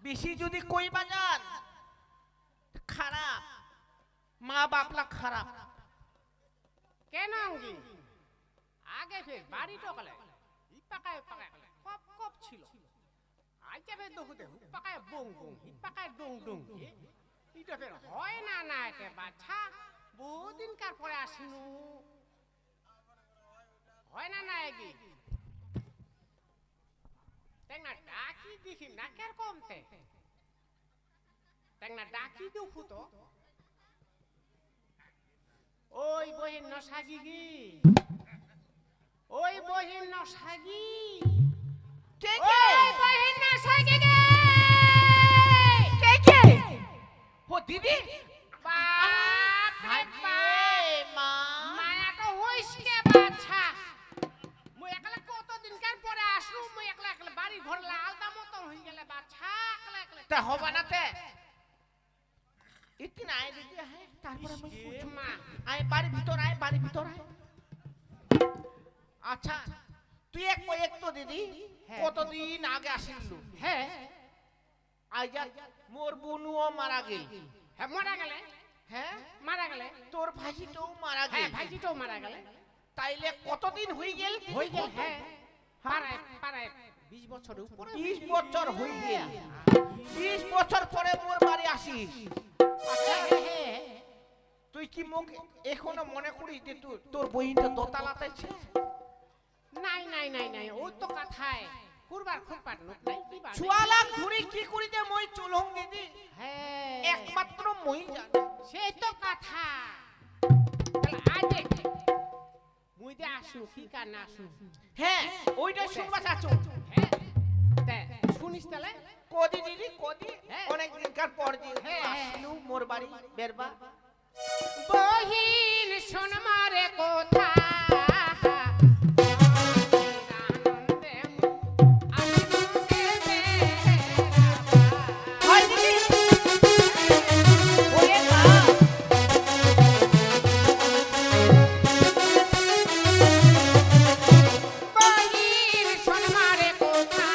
বেশি যদি কই বাজান খারাপ, মা বাপলা খারাপ। কেন আঙ্গি আগে ফের বাড়ি টকলে ইপাকায় পাকায় কপ কপ ছিল, আইতে ফের দেখুতে হুপাকায় বং বং ইপাকায় ডং ডং, এটা ফের হয় না না এতে বাচ্চা বহুদিন কার পরে আসিনু, হয় না না এগি দেখ না ডাকি দেখি না কের কমতে, দেখ না ডাকি দেখু তো ওই বহিন নসাগি গি, ওই বহিন নসাগি, কে ওই বহিন নসাগি গে, কে কে? ও দিদি, বাপ রে বাপ, মা মায়া তো হইস কে বাচ্চা, মুই একলা কতদিন কার পরে আসলু, মুই একলা একলা বাড়ি ঘর লালদা মতন হই গেলে বাচ্চা একলা একলা তা হবে না তে ইতি নাই দিদি। হ্যাঁ তারপরে আমি এ মা আয় বাড়ি ভিতর আয়, বাড়ি ভিতর আয়। আচ্ছা তুই এক তো দিদি হ্যাঁ। কতদিন আগে আসিলু? হ্যাঁ আজ মোর বুনুও মারা গেল। হ্যাঁ মারা গেলে, হ্যাঁ মারা গেলে, তোর ভাইজিটাও মারা হ্যাঁ গেল। ভাইজিটাও মারা গেলে, তাইলে কতদিন হই গেল? হই গেল হ্যাঁ পাড়ায় পাড়ায় 20 বছর উপরে 20 বছর হই গেল। 20 বছর পরে মোর বাড়ি আসিস। আচ্ছা তুই কি মুখ এখনো মনে করিস যে তোর বইনটা দোতলাতে আছে? নাই নাই নাই নাই ওই তো কথায় কুরবার খুরপাট নক নাই কি বাড়ে, ছুয়ালা ঘুরি কি করিতে মই চলং দিদি হ্যাঁ একমাত্র মই জানি। সেই তো কথা, তাহলে আজ মুই দে আসু কি কার না আসু, হ্যাঁ ওইটা শুনবা চাচু। হ্যাঁ তে শুনিস তাহলে কদি দিদি কদি হ্যাঁ। অনেক দিনকার পর দিন হ্যাঁ, হ্যাঁ। আসলু মোর বাড়ি বেরবা। বহিন শোন মারে কথা, হয় দিদি ওরে মা বহিন শোন মারে কথা,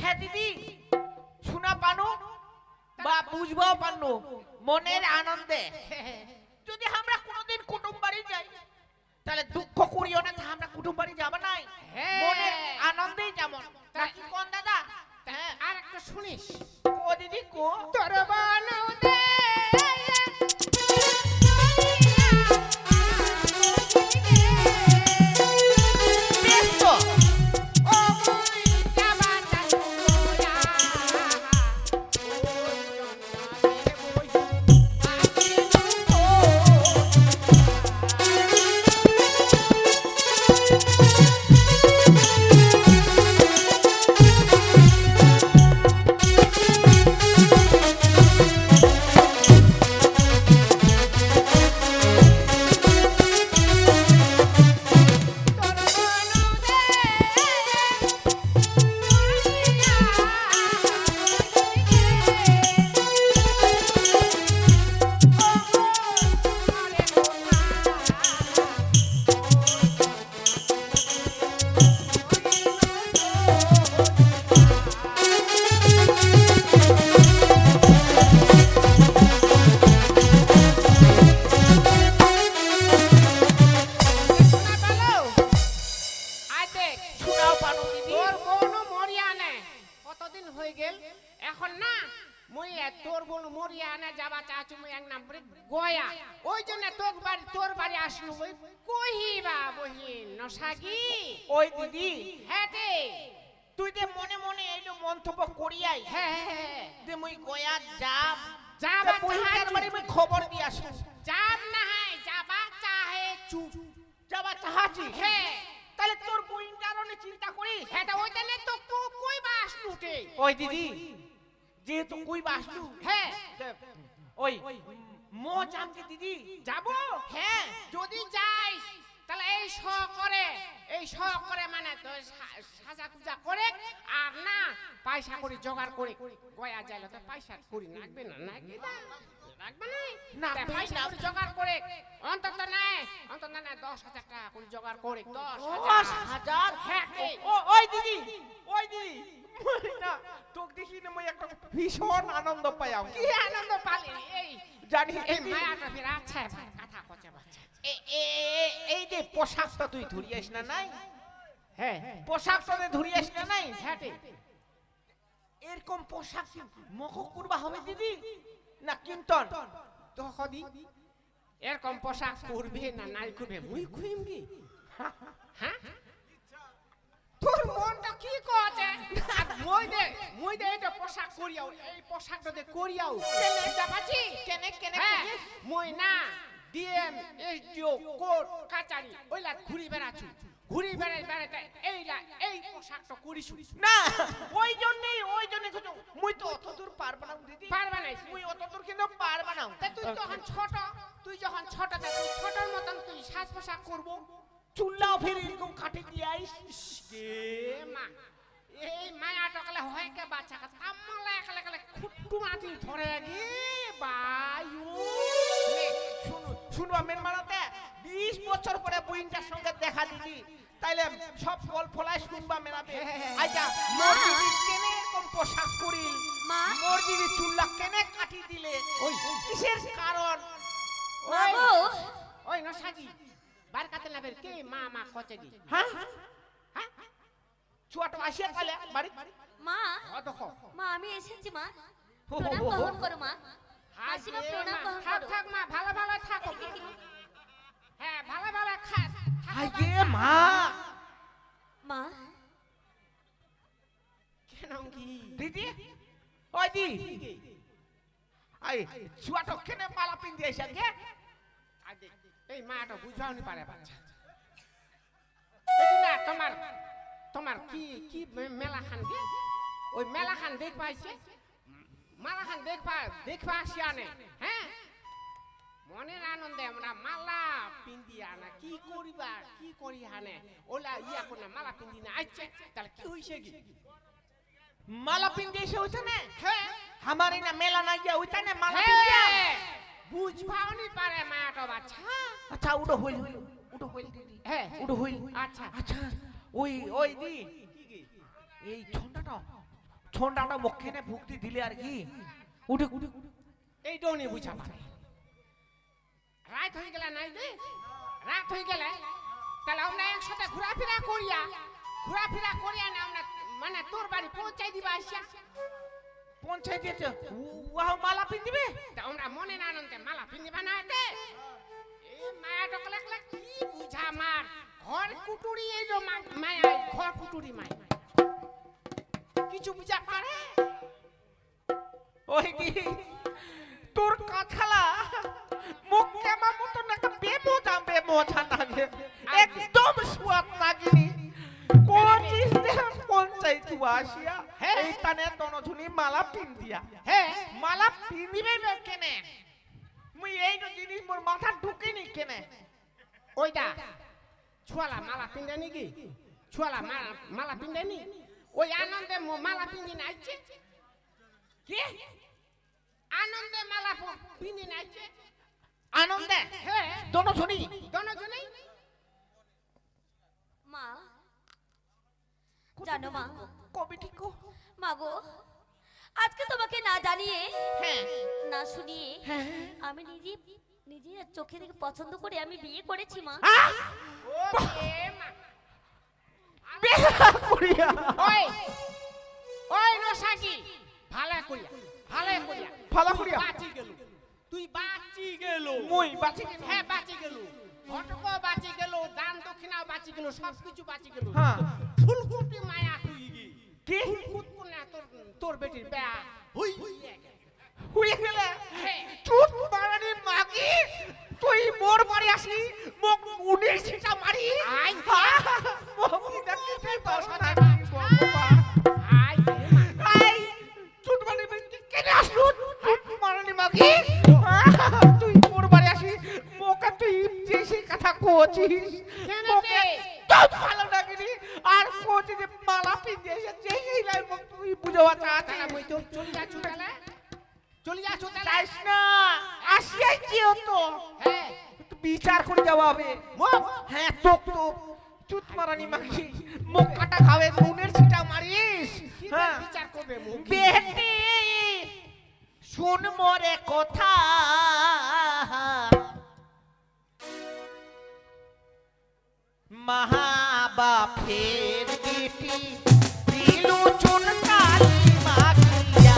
হ্যাঁ দিদি শোনা পানো বা বুঝবাও পানো মনের আনন্দে। যদি আমরা কোনোদিন কুটুম বাড়ি যাই তাহলে দুঃখ করিও না, তা আমরা কুটুম বাড়ি যাব নাই, হ্যাঁ। মনের আনন্দেই যেমন নাকি কোন দাদা? হ্যাঁ আর একটা শুনিস ও দিদি কো তোর বনদে বেশ তো ও মুই যাবা চাচুয়া ও জন্মাবে বই শোনাও পানো দিদি। তোর বোনও মরিয়া নে কতদিন হয়ে গেল এখন না মুই তোর বোন মরিয়া নে যাবা চাচু মুই এক নম্বরে গয়া, ওই জন্য তোর বাড়ি আসলু ওই কহিবা বহিন নসাগি ওই দিদি হ্যাঁ রে তুই যে মনে মনে এইলো মন্তব্য করিয়াই হ্যাঁ হ্যাঁ যে মুই গয়া যাব যাবা বহিনকার বাড়ি মুই খবর দিয়ে আসু। যাব না হয় যাবা চাহে চু যাবা চাহাছি হ্যাঁ তাহলে তোর বহিনটার অনেক চিন্তা করিস। হ্যাঁ তা ওই জন্য তো কই বা আসলু রে ওই দিদি যেহেতু কই বাসলু হ্যাঁ ওই মো জানকে দিদি যাব হ্যাঁ যদি যাই তাহলে এই শ করে মানে তো সাজা পূজা করে আর না পয়সা করে জোগাড় করে গয়া যাইলে তো পয়সা করি লাগবে না নাকি লাগবে না না, পয়সা করে জোগাড় করে অন্তত না 10,000 টাকা করে জোগাড় করে 10,000 হ্যাঁ ওই দিদি না তোকে দেখি না মই একটা ভীষণ আনন্দ পাইয়াম কি আনন্দ পালি এই জানি এই মায়াটা ফির আচ্ছা কথা কচে বাচ্চা এই যে পোশাকটা তুই ধরিয়াস না নাই হ্যাঁ পোশাকটা ধরিয়াস না নাই হ্যাঁ এরকম পোশাক কি মখ করবা হবে দিদি না কিন্তন তো হদি এরকম পোশাক করবে না নাই করবে মুই খুইম কি হ্যাঁ তোর মনটা কি কছে মই দে এটা পোশাক করিয়াও এই পোশাকটা দে করিয়াও কেনে যাবাছি কেনে মই না ডিএম এসডিও কোর্ট কাচারি ওইলা ঘুরি বেড়াছু ঘুরি বেড়াইতে এই পোশাকটা করিছু না ওই জন্যই কিছু মুই তো অত দূর পারব না দিদি পারবা না মুই অত দূর কিন্তু পারব না তুই যখন ছোট তুই ছোটর মতন তুই সাজ পোশাক করবো চুল্লাও ফের এরকম কাটি দিয়ে আইস গে মা এই মায়া টকলে হয় কে বাচ্চা কা তামলা একলে খুট্টু মাটি ধরে গে বায়ু শুনবা মেন মানাতে 20 বছর পরে বুইনটার সঙ্গে দেখা দিদি তাইলে সব গল্প ফলাই শুনবা মেলাবে আচ্ছা মোর দিদি কেনে এরকম পোশাক করিল মা মোর দিদি চুল্লা কেনে কাটি দিলে ওই কিসের কারণ বাবু ওই নসাজি বার কাতে না বের কে মা কচে গি হ্যাঁ হ্যাঁ ছুয়াটো আসিয়া তাহলে বাড়ি মা ও দেখো মা আমি এসেছি মা প্রণাম গ্রহণ করো মা মাসিমা প্রণাম গ্রহণ করো থাক মা ভালো থাকো হ্যাঁ ভালো খা আগে মা মা কেন কি দিদি ওই দিদি আই ছুয়াটো কেনে মালা পিন্দি আইসা গে আগে এই মাটা বুঝাও নি পারে বাচ্চা এটা না তোমার কি মেলা খান গে ওই মেলা খান দেখ পাইছে মালা খান দেখবা আসিয়ানে হ্যাঁ মনের আনন্দে আমরা মালা পিন্দিয়া না কি করি হানে ওলা ইয়া কোনা মালা পিন্দি না আইছে তাহলে কি হইছে কি মালা পিন্দি এসে হইছে না হ্যাঁ हमारे ना मेला ना गया होता ना माला पिंदिया বুঝবাও নি পারে মায়াটা বাচ্চা अच्छा उड़ो होइल दीदी হ্যাঁ उड़ो होइल আচ্ছা अच्छा ওই দি এই ছন্ডাটা মুখেনে ভুক্তি দিলে আর কি উঠে এই ডোনি বুঝা পারে রাত হয়ে গেল নাই যে রাত হয়ে গেলে তাহলে আমরা একসাথে ঘোরাফেরা করিয়া না আমরা মানে তোর বাড়ি পৌঁছাই দিবা আসিয়া পৌঁছাই দিয়েছে ওয়াও মালা পিন্দিবে তা আমরা মনে না আনন্দে মালা পিন্দিবা না দে এই মায়া টকলে কি বুঝা মার ঘর কুটুরি এই যে মায়া ঘর কুটুরি মায়া কিছু বুঝা পারে ওই কি তোর কথালা মুখ কেমন মতো না বেমোজা লাগে একদম সুয়াদ লাগেনি কোচিস দে পঞ্চায়েত আসিয়া এই তানে দনঝুনি মালা পিন্দিয়া হ্যাঁ মালা পিন্দিবে কেনে মুই এই জিনিস মোর মাথা ঢুকেনি কেনে ওইটা ছুয়ালা মালা পিন্দে নাকি ছুয়ালা মালা পিন্দে নি ওই আনন্দে মালা পিন্দি নাইছে কি আনন্দে মালা পিন্দি নাইছে আনন্দে হ্যাঁ দনঝুনি দনজনেই মা জানো মা কবিটি কো মা গো আজকে তোমাকে না জানিয়ে হ্যাঁ না শুনিয়ে হ্যাঁ আমি নিজে চোখে দেখে পছন্দ করে আমি বিয়ে করেছি মা ও এ মা বিয়া করিয়া ওই নসাকি ভালো করিয়া ভালো করিয়া বাঁচি গেল তুই বাঁচি গেল মুই বাঁচি গেল হ্যাঁ বাঁচি গেল ঘটকও বাঁচি গেল দান দক্ষিণাও বাঁচি গেল সবকিছু বাঁচি গেল হ্যাঁ ফুলকুটি মায়া তুই কি ফুটকুট না তোর বেটির বেয়া হুই হয়ে গেলে হ্যাঁ চুপ মারানি মাগি তুই মোর বাড়ি আসি মোক উনি সেটা মারি আই মোক দেখতে তুই পারছ না আই মা আই চুপ মারানি কেনে আসলু চুপ মারানি মাগি তুই মোর বাড়ি আসি মোক তুই যে সেই কথা কোচিস চলে যাচ্ছ তাহলে যাইস না, আসিয়াই যেও তো। হ্যাঁ একটু বিচার করে যাওয়া হবে। মুখ হ্যাঁ, তোক তো চুত মারানি মাখি, মুখ কাটা খাবে, নুনের ছিটা মারিস। কি হ্যাঁ, বিচার করবে মুখ বেটি শুন মোরে কথা, মহা বাপের বেটি দিলু চুন কালি মাখিয়া।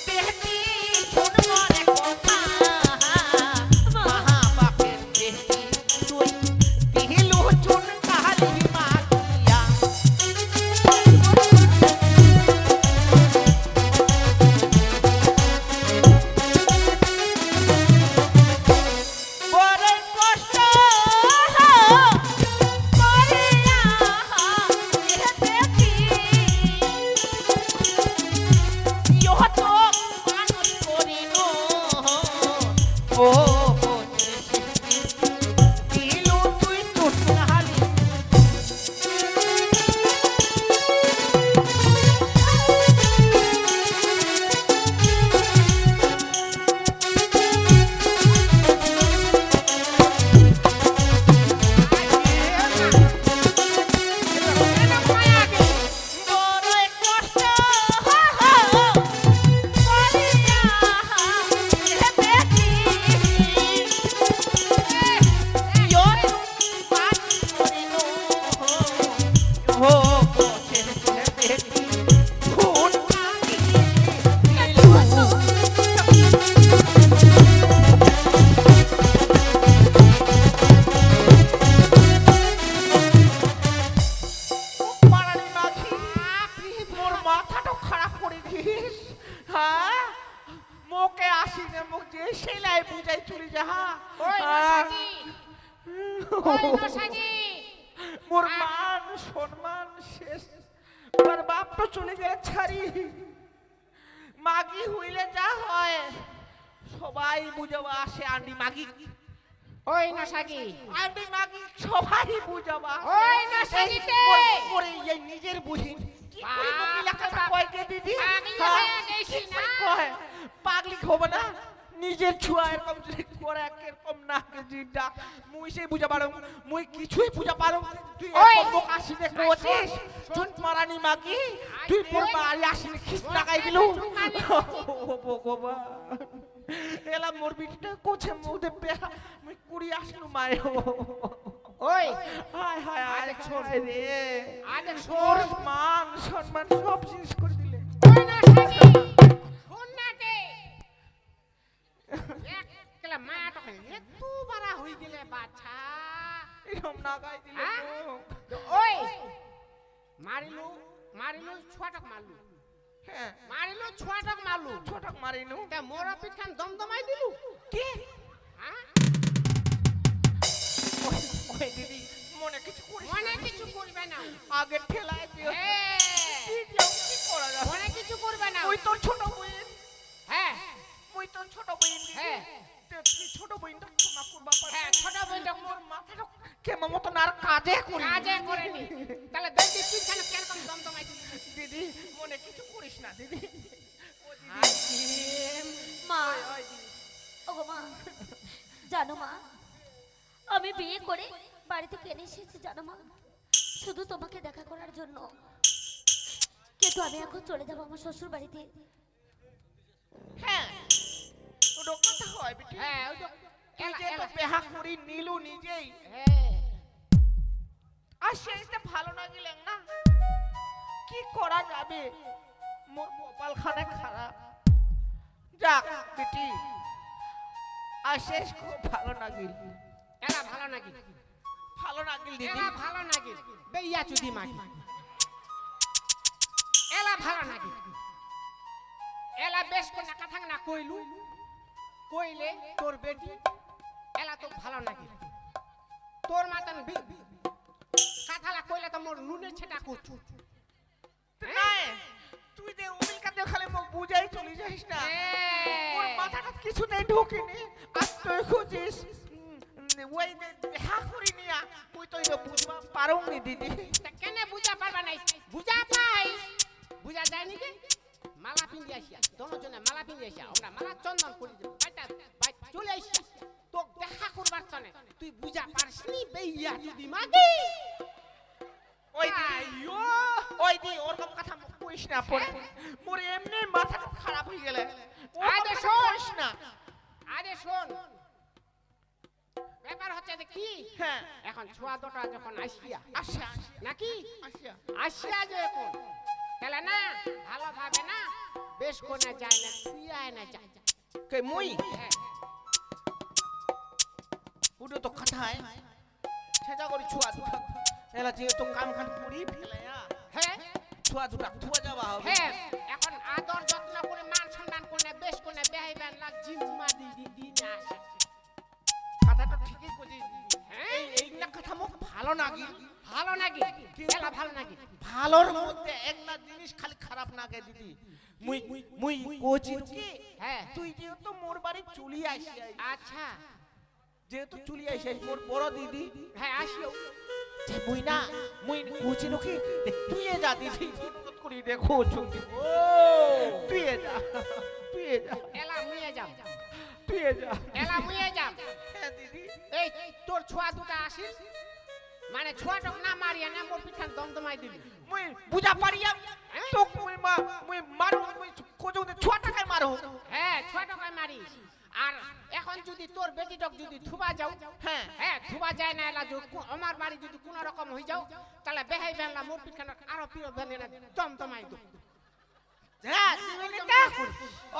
বেটি শুন মোরে কথা, মহা বাপের বেটি তুই দিলু চুন কালি মাখিয়া। বড় কষ্ট করিয়া যেতেছি, ইহত মানুষ করিল, ও দিলু তুই চুটকালি। বড় কষ্ট করিয়া যেতেছি, ইহত মানুষ করিল, ও যেতেছি, চুটকালি দিলু। মারানি মাখি, মোর মাথাটা খারাপ করে দিস। হ্যাঁ, মোকে আসি না, মুখ যে সেলাই বুঝাই চলে যা। ওই নসাজি ওই নসাজি মোর মান সম্মান শেষ, মোর বাপ তো চলে গেলে ছাড়ি। মাগি হইলে যা হয় সবাই বুঝাবা আসে, আন্ডি মাগি, ওই নসাজি আন্ডি মাগি সবাই বুঝাবা। ওই নসাজিতে করে এই নিজের বুঝি কি করে বাপ মুখি লেখাটা বাপ। কয় কে দিদি? পাগলি হ্যাঁ, হয়ে গেছি না। কয়, পাগলি হবে না, নিজের ছুয়া এরকম যদি করে এরকম না জিডা মুই সেই বুঝা পারো, মুই কিছুই বুঝা পারো। তুই ওই। এরকম মুখ আসিনে কোচিস, চুন মারানি মাগি, তুই পুর মারি আসিনে খিস লাগাই দিলু। ও ভগবান, এলা মোর বিটিটা কোছে মুদে পেহা, মুই কুড়ি আসলু মায়। ওই হায় হায় হায় আরে শোন। হায় রে, আরে মোর শোন মান সম্মান সব শেষ করে দিলে। ওই নসাজি শোন না কে একলা মাটা একটু বড় হই গেলে বাছা এরকম না গাই দিলে হ্যাঁ? তো। ওই মারিলু মারিলু ছুয়াটক মারলু হ্যাঁ, মারিলু ছুয়াটক মারলু ছোটক মারিনু। তে মোর পিছখান দমদমাই দিলু কি? হ্যাঁ ওই ওই দিদি মনে কিছু করিস মনে না। কিছু করবে না আগে ঠেলায় দিও। হ্যাঁ কি দিও, কি করা যাবে? মনে কিছু করবে না ওই তোর ছোট বইন, হ্যাঁ ওই তোর ছোট বইন দিদি। হ্যাঁ। তুই ছোট বইনটা ক্ষমা করবা পারবি? হ্যাঁ ছোট বোনটা মোর মাথাটা কেমন মতো আর কাজে করি। কাজে করেনি তাহলে দেখি পিছখানে কেরকম দমদমাই দিলু দিদি মনে কিছু করিস না দিদি। ও দিদি, মা, ওই, ওই দিদি। ওগো মা, জানো মা, আমি বিয়ে করে বাড়িতে কেন এসেছি জানো মা? শুধু তোমাকে দেখা করার জন্য। কিন্তু আমি এখন চলে যাবো আমার শ্বশুর বাড়িতে। হ্যাঁ, ওটা কথা হয় বেটি। হ্যাঁ ওই তো এলা নিজে তো এলা বেহা করি নিলু নিজেই। হ্যাঁ আর শেষটা ভালো না গেলেন না, কি করা যাবে? মোর কপাল খানে খারাপ। যাক বেটি, আর শেষ খুব ভালো না গেল। এলা ভালো নাকি ভালো না গেল দিদি। এলা ভালো নাকি বেইয়া চুদি মাগি এলা ভালো নাকি এলা বেশ করে নাকা থাক না কইলু কইলে তোর বেটি এলা তো ভালো নাকি তোর মাতান কাথালা কইলে তো মোর নুনের ছেটা করছু নাই, তুই দে উমিল কাতে খালি মুখ বুঝাই চলে যাইস না। ওর মাথাটা কিছুতেই ঢোকেনি। আর তুই খুঁজিস ওই যে দেখা করি নিয়া তো বুঝবা পারুনি দিদি। তা কেন বুঝা পারবা নাই? বুঝা পাই, বুঝা যায় নাকি? মালা পিন্ধি আসিয়া দোনোজনে মালা পিন্ধি আসিয়া আমরা মালা চন্দন করি বাইটা বাই চলে আসিয়া তো দেখা করবার তনে তুই বুঝা পারসনি বেইয়া যদি মাগি ওই দিদি আইয়ো ওই দি ওরকম কথা কইস না পরে মোর এমনি মাথা খারাপ হয়ে গেলে আরে আরে শোন। কইস না। আরে শোন ব্যাপার হচ্ছে যে কি হ্যাঁ এখন ছোয়া দুটা যখন আসিয়া আচ্ছা নাকি আচ্ছা আসিয়া যে এখন তাহলে না ভালোভাবে না বেশ কোনে যায় না তুইয়ায় না যায় কে মুই হ্যাঁ উডো তো খাঠায় ছেজা করি ছুয়া দুটা এলা যে তো কাম খান করি ফেলে হ্যাঁ ছুয়া দুটা থুয়া যাওয়া হবে হ্যাঁ এখন আদর যত্ন করে মান সম্মান করে বেশ কোনে বেহাইবেন লাগ জিম্মা দি দি দি না আসে কথাটা ঠিকই কইছিস দিদি। হ্যাঁ এই না কথা মোক ভালো নাকি ভালো নাকি এলা ভালো নাকি ভালোর মধ্যে একটা জিনিস খালি খারাপ নাগে দিদি মুই মুই কোচি কি হ্যাঁ তুই যেহেতু মোর বাড়ি চলি আসি আচ্ছা যেহেতু চলি আসি মোর বড় দিদি হ্যাঁ আসিও যে মুই না মুই কোচি নাকি তুই যা দিদি অনুরোধ করি দেখো চুকি ও তুই যা তুই যা এলা মুয়ে যাও তুই যা এলা মুয়ে যাও হ্যাঁ দিদি এই তোর ছোয়া দুটা আসিস মানে ছোয়াটক না মারিয়া না মোর পিঠান দমদমাই দিবি মুই বুঝা পারিয়া হ্যাঁ? তো মুই মারো মুই কোজো ছোয়া টাকায় মারো হ্যাঁ ছোয়াটকায় মারিস আর এখন যদি তোর বেটিটক যদি থুবা যাও হ্যাঁ হ্যাঁ থুবা যায় না এলা যদি আমার বাড়ি যদি কোন রকম হয়ে যাও তাহলে বেহাই বেলা মোর পিঠান আরো প্রিয় বেলে না দমদমাই দিব হ্যাঁ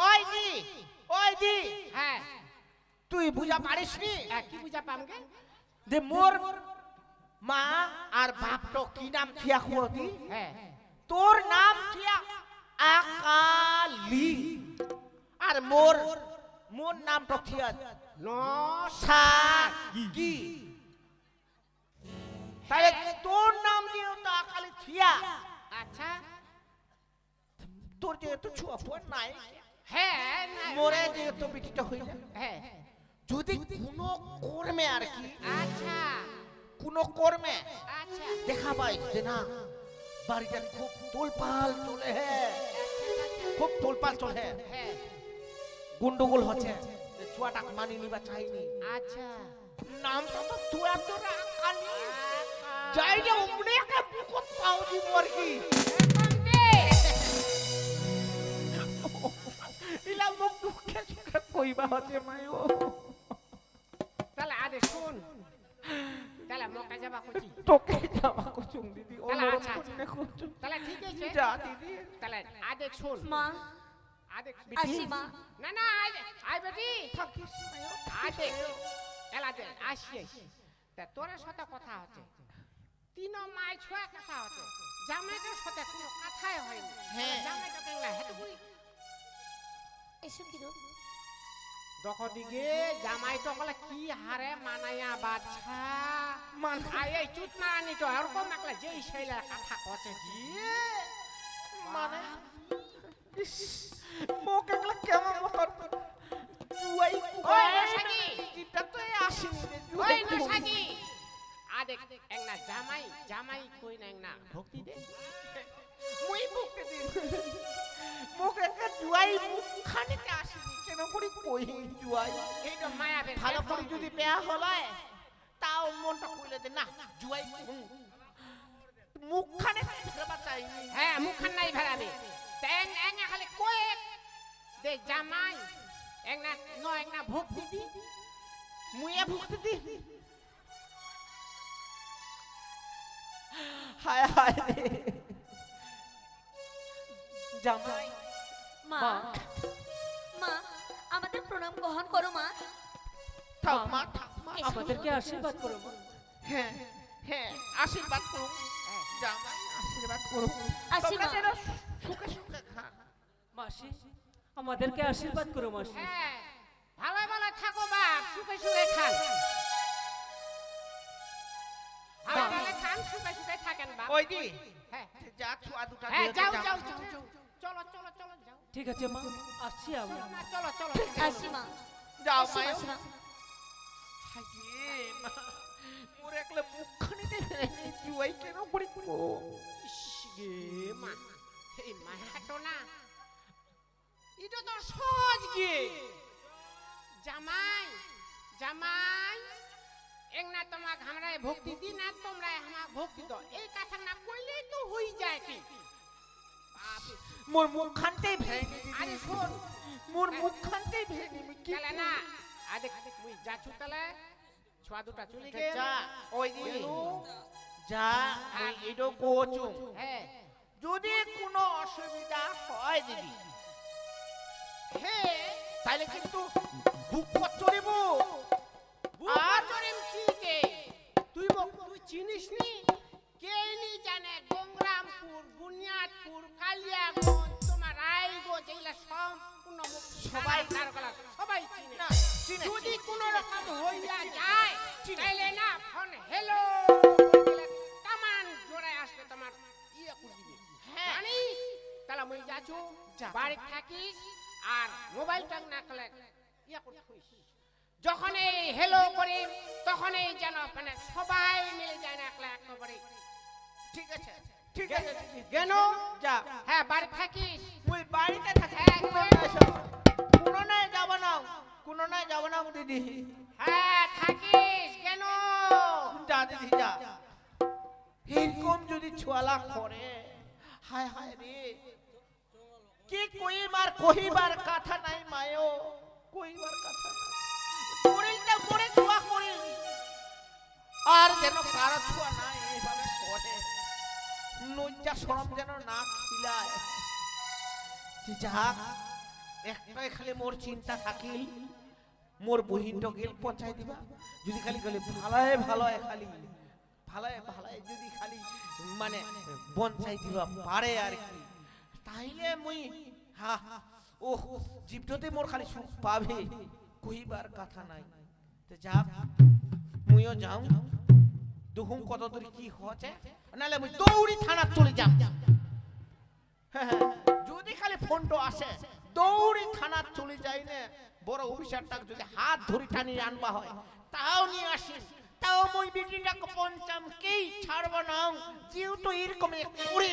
ওই দি হ্যাঁ তুই বুঝা পারিস নি কি বুঝা পামগে যে মোর মা আর বাপ তো কি নাম থিয়া খুঁতি হ্যাঁ তোর নাম থিয়া আকালি আর মোর মোর নাম তো থিয়া সাকি তাহলে তোর নাম দিও তো আকালি থিয়া আচ্ছা তোর যেহেতু ছুয়া ফুয়া নাই হ্যাঁ মোরে যেহেতু বিটিটা হইল হ্যাঁ যদি কোনো কর্মে আর কি আচ্ছা কোনো কর্মে আচ্ছা দেখা পাই যে না বাড়িটা খুব তোলপাল চলে হ্যাঁ খুব তোলপাল চলে হ্যাঁ গন্ডগোল হচ্ছে ছুয়াটা মানি নিবা চাইনি আচ্ছা নামটা তো তুয়া তোরা কানি যাই যে উমরে একটা বুকত পাও দি মরকি ইলা মুখ দুঃখে সুখে কইবা হচ্ছে মাইও তাহলে আরে শুন তাহলে মকা যাবা কইছি তোকে যাওয়া কুচুং দিদি ও তাহলে নরম আচ্ছা, করে কুচুং তাহলে ঠিক আছে যা দিদি তাহলে আদে শুন মা আদে আসি মা না না আই বেটি থাকিস মাইও আদে এলা দে আসি তা তোর সাথে কথা হচ্ছে তিন মাই ছুয়া কথা হচ্ছে জামাইটার সাথে কোনো কথাই হয়নি হ্যাঁ। জামাইটা কেন না হেতু কই এসব কি রূপ? দখদিকে জামাই তো কলে কি হারে মানায়া বাচ্চা মান আই এই চুত না আনি তো আর কম একলা যেই সেইলা কথা কছে দিয়ে মানে ইস, মোক একলা কেমন মতন জুয়াই ওই নসাকি এটা তো এই আসেনি রে, ওই জুয়াই নসাকি আদে একনা জামাই জামাই কই না একনা ভক্তি দে মুই মুখে দিন মোক একটা জুয়াই মুখ খানিতে আসেনি কেন করি কই জুয়াই এই তো মায়া বে ভালো করে যদি বেয়া হলায় তাও মনটা কইলে দে না জুয়াই মুখ খানে ফেরবা চাইনি হ্যাঁ মুখখান নাই ভেড়াবে তেন এঙ্গা খালি কই দে জামাই একনা ন একনা ভক্তি দি মুয়ে ভক্তি দি হায় হায় রে। জামাই মা মা। মা আমাদের প্রণাম গ্রহণ করো মা থাক মা থাক মা আমাদেরকে আশীর্বাদ করো মা। হ্যাঁ হ্যাঁ আশীর্বাদ করুন জামাই আশীর্বাদ করুন আসি তোমরা মা। যেন সুখে সুখে খান মাসি আমাদেরকে আশীর্বাদ করো মাসি। হ্যাঁ ভালো ভালো থাকো বাপ সুখে সুখে খান ভালো ভালো খান সুখে সুখে থাকেন বাপ ওই দি হ্যাঁ যা ছুয়া দুটা হ্যাঁ দিয়ে যাও যা। যাও যাও যাও চলো চলো চলো যাও ঠিক আছে মা আসছি আমরা। না, চলো চলো আসি মা যাও এসো মায়ো মাসিমা। হায় মা মোর একলা মুখখানিতে ইস গে মা এই মায়াটো না এটা তো সহজ গে জামাই জামাই এক না তোমাক हमराय ভক্তি দি না তোমরা আমাক ভক্তি দাও এই কথা না কইলেই তো হই যায় কি মোর মুখ খানতেই ভেঙে আরে দিদি শোন মোর মুখ খানতেই ভেঙে দিবি কি তাহলে না আদে মুই যাচ্ছু তাহলে ছোয়া দুটা চলে করবি? গেল যা ওই দি গেলু। যা ওই এডো কোচু হ্যাঁ যদি কোনো অসুবিধা হয় দিদি হে তাহলে কিন্তু বুক চড়িব আর চরিম চিকে তুই তুই চিনিস নি কে নি জানে গঙ্গরামপুর বুনিয়াদপুর কালিয়াগঞ্জ তোমার রায়গঞ্জ এইলা সম্পূর্ণ সবাই তারকলা সবাই চিনে না চিনে যদি কোন রকম হইয়া যায় চিনে। তাইলে না ফোন হ্যালো তামান জোড়ায় আসবে তোমার ইয়ে করে দিবে হ্যাঁ। জানিস তাহলে মুই যাচ্ছু যা। বাড়ি থাকিস আর মোবাইলটা না কলে ইয়ে করে থইস যখন এই হ্যালো করি তখনই যেন মানে সবাই মিলে যায় না একলা একেবারে ঠিক আছে ঠিক আছে দিদি কেন যা হ্যাঁ বাড়ি থাকিস মুই বাড়িতে থাকি হ্যাঁ, কোনো নাই যাব না কোনো নাই যাব না দিদি হ্যাঁ থাকিস কেন যা দিদি যা এরকম যদি ছোয়ালা করে হায় হায় রে কি কইবার কহিবার কথা নাই মায়ো কইবার কথা নাই করিলটা করে ছোয়া করিল আর যেন কারো ছোয়া নাই এইভাবে করে লজ্জা শরম যেন না খিলায় যে যাক একটাই খালি মোর চিন্তা থাকিল মোর বহিনটা গেল পৌঁছাই দিবা যদি খালি গেলে ভালায় ভালায় খালি ভালায় ভালায় যদি খালি মানে পৌঁছাই দিবা পারে আর কি তাইলে মুই হা ও জীবটাতে মোর খালি সুখ পাবে কইবার কথা নাই তো যাক মুইও যাও দুহুম কত দূর কি হচ্ছে নালে মুই দৌড়ি থানা চলে যাম হ্যাঁ, হ্যাঁ, যদি খালি ফোনটো আসে দৌড়ি থানা চলে যাই না বড় অফিসারটাকে যদি হাত ধরে টানিয়ে আনবা হয় তাও নিয়ে আসি তাও মুই বিটিটাকে পঞ্চাম কেই ছাড়ব না যেহেতু এরকম করে